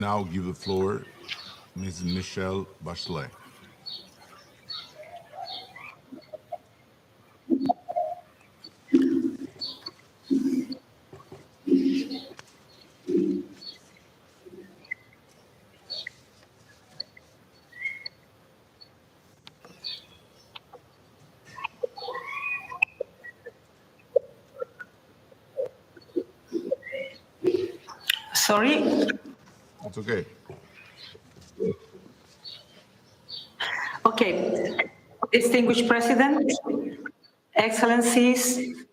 Now give the floor Ms. Michelle Bachelet. Sorry? It's okay. Okay. Distinguished President, Excellencies,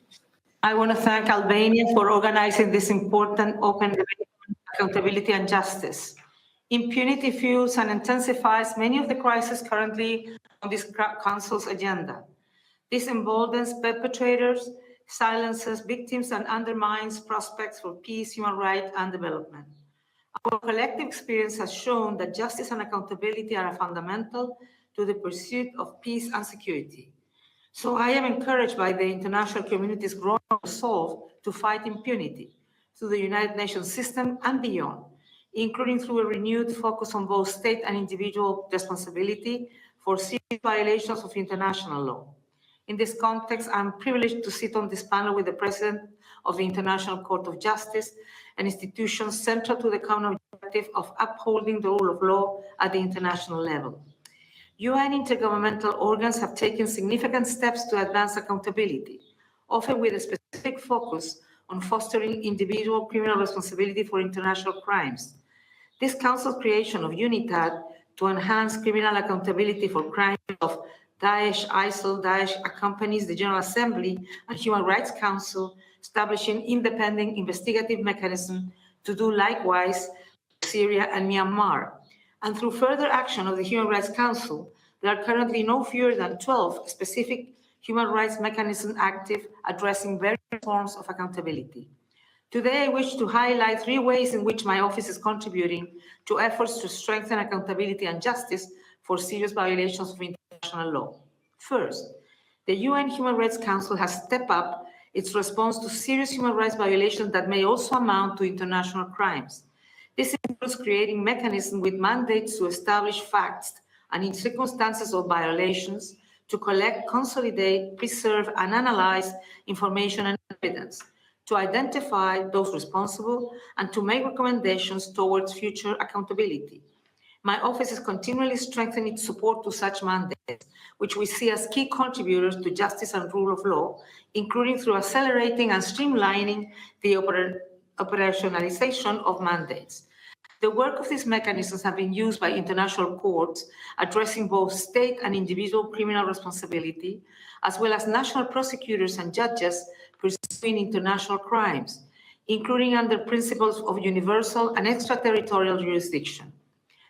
I want to thank Albania for organizing this important open debate on accountability and justice. Impunity fuels and intensifies many of the crises currently on this Council's agenda. This emboldens perpetrators, silences victims, and undermines prospects for peace, human rights, and development. Our collective experience has shown that justice and accountability are fundamental to the pursuit of peace and security. So I am encouraged by the international community's growing resolve to fight impunity through the United Nations system and beyond, including through a renewed focus on both state and individual responsibility for serious violations of international law. In this context, I'm privileged to sit on this panel with the President of the International Court of Justice, an institution central to the common objective of upholding the rule of law at the international level. UN intergovernmental organs have taken significant steps to advance accountability, often with a specific focus on fostering individual criminal responsibility for international crimes. This Council's creation of UNITAD to enhance criminal accountability for crimes of Daesh, ISIL, Daesh accompanies the General Assembly and Human Rights Council, establishing independent investigative mechanism to do likewise for Syria and Myanmar. And through further action of the Human Rights Council, there are currently no fewer than 12 specific human rights mechanisms active addressing various forms of accountability. Today, I wish to highlight 3 ways in which my office is contributing to efforts to strengthen accountability and justice for serious violations of international law. First, the UN Human Rights Council has stepped up its response to serious human rights violations that may also amount to international crimes. This includes creating mechanisms with mandates to establish facts and in circumstances of violations to collect, consolidate, preserve, and analyze information and evidence, to identify those responsible, and to make recommendations towards future accountability. My office is continually strengthening its support to such mandates, which we see as key contributors to justice and rule of law, including through accelerating and streamlining the operationalization of mandates. The work of these mechanisms have been used by international courts addressing both state and individual criminal responsibility, as well as national prosecutors and judges pursuing international crimes, including under principles of universal and extraterritorial jurisdiction.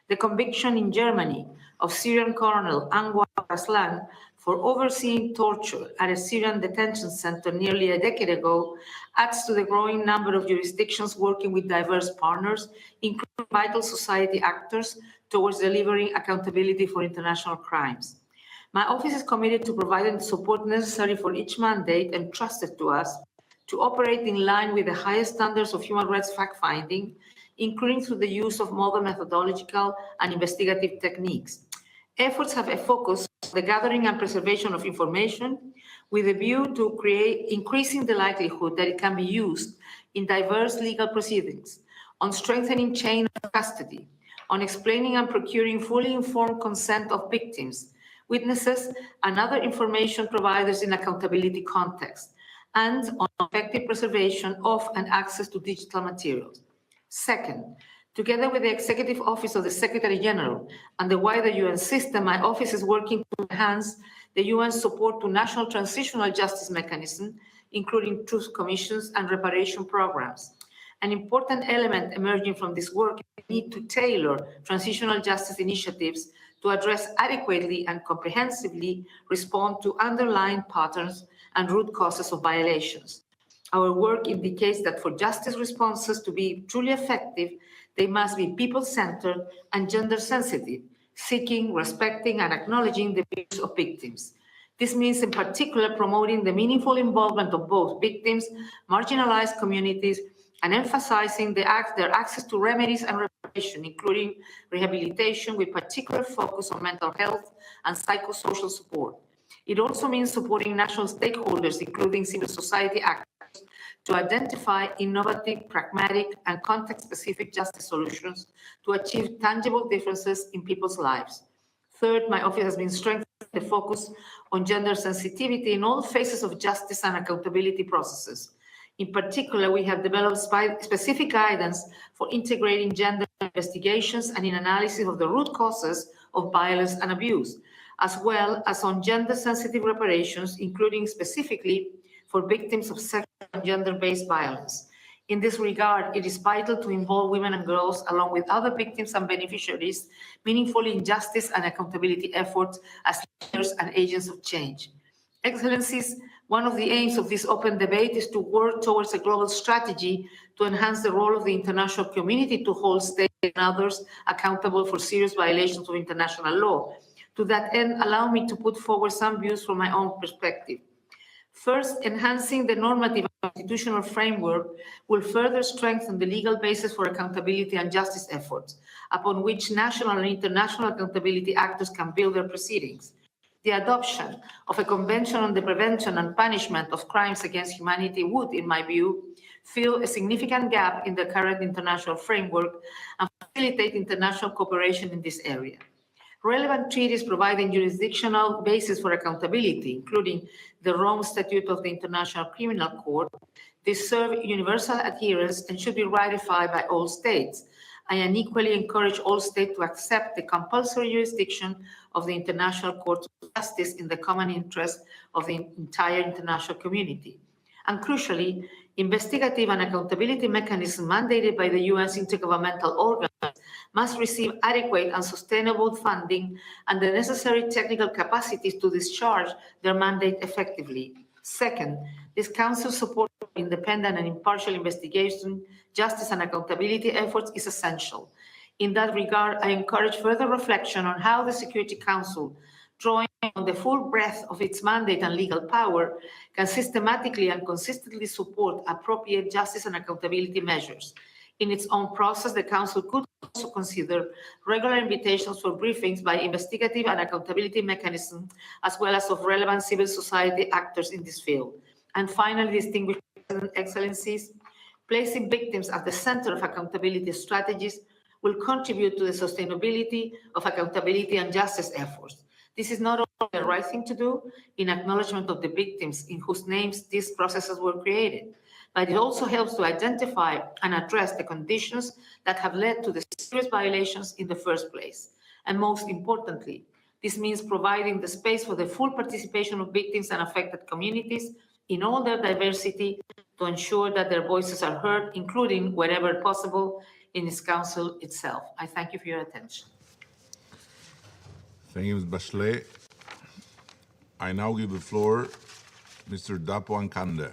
The conviction in Germany of Syrian Colonel Anwar Aslan for overseeing torture at a Syrian detention center nearly a decade ago adds to the growing number of jurisdictions working with diverse partners, including vital society actors, towards delivering accountability for international crimes. My office is committed to providing the support necessary for each mandate entrusted to us to operate in line with the highest standards of human rights fact-finding, including through the use of modern methodological and investigative techniques. Efforts have a focus on the gathering and preservation of information with a view to increasing the likelihood that it can be used in diverse legal proceedings, on strengthening chain of custody, on explaining and procuring fully informed consent of victims, witnesses, and other information providers in accountability context, and on effective preservation of and access to digital materials. Second, together with the Executive Office of the Secretary General and the wider UN system, my office is working to enhance the UN support to national transitional justice mechanisms, including truth commissions and reparation programs. An important element emerging from this work is the need to tailor transitional justice initiatives to address adequately and comprehensively respond to underlying patterns and root causes of violations. Our work indicates that for justice responses to be truly effective, they must be people-centered and gender-sensitive, seeking, respecting, and acknowledging the views of victims. This means, in particular, promoting the meaningful involvement of both victims, marginalized communities, and emphasizing their access to remedies and reparation, including rehabilitation with particular focus on mental health and psychosocial support. It also means supporting national stakeholders, including civil society actors, to identify innovative, pragmatic, and context-specific justice solutions to achieve tangible differences in people's lives. Third, my office has been strengthening the focus on gender sensitivity in all phases of justice and accountability processes. In particular, we have developed specific guidance for integrating gender investigations and in analysis of the root causes of violence and abuse, as well as on gender-sensitive reparations, including specifically for victims of sexual and gender-based violence. In this regard, it is vital to involve women and girls, along with other victims and beneficiaries, meaningfully in justice and accountability efforts as leaders and agents of change. Excellencies, one of the aims of this open debate is to work towards a global strategy to enhance the role of the international community to hold states and others accountable for serious violations of international law. To that end, allow me to put forward some views from my own perspective. First, enhancing the normative and constitutional framework will further strengthen the legal basis for accountability and justice efforts, upon which national and international accountability actors can build their proceedings. The adoption of a convention on the prevention and punishment of crimes against humanity would, in my view, fill a significant gap in the current international framework and facilitate international cooperation in this area. Relevant treaties providing jurisdictional basis for accountability, including the Rome Statute of the International Criminal Court, deserve universal adherence and should be ratified by all states. I unequally encourage all states to accept the compulsory jurisdiction of the International Court of Justice in the common interest of the entire international community. And crucially, investigative and accountability mechanisms mandated by the UN's intergovernmental organs must receive adequate and sustainable funding and the necessary technical capacities to discharge their mandate effectively. Second, this Council's support for independent and impartial investigation, justice and accountability efforts is essential. In that regard, I encourage further reflection on how the Security Council, drawing on the full breadth of its mandate and legal power, can systematically and consistently support appropriate justice and accountability measures. In its own process, the Council could also consider regular invitations for briefings by investigative and accountability mechanisms, as well as of relevant civil society actors in this field. And finally, distinguished Excellencies, placing victims at the center of accountability strategies will contribute to the sustainability of accountability and justice efforts. This is not only the right thing to do in acknowledgement of the victims in whose names these processes were created, but it also helps to identify and address the conditions that have led to the serious violations in the first place. And most importantly, this means providing the space for the full participation of victims and affected communities in all their diversity to ensure that their voices are heard, including, wherever possible, in this Council itself. I thank you for your attention. Thank you, Ms. Bachelet. I now give the floor to Mr. Dapo Ankande.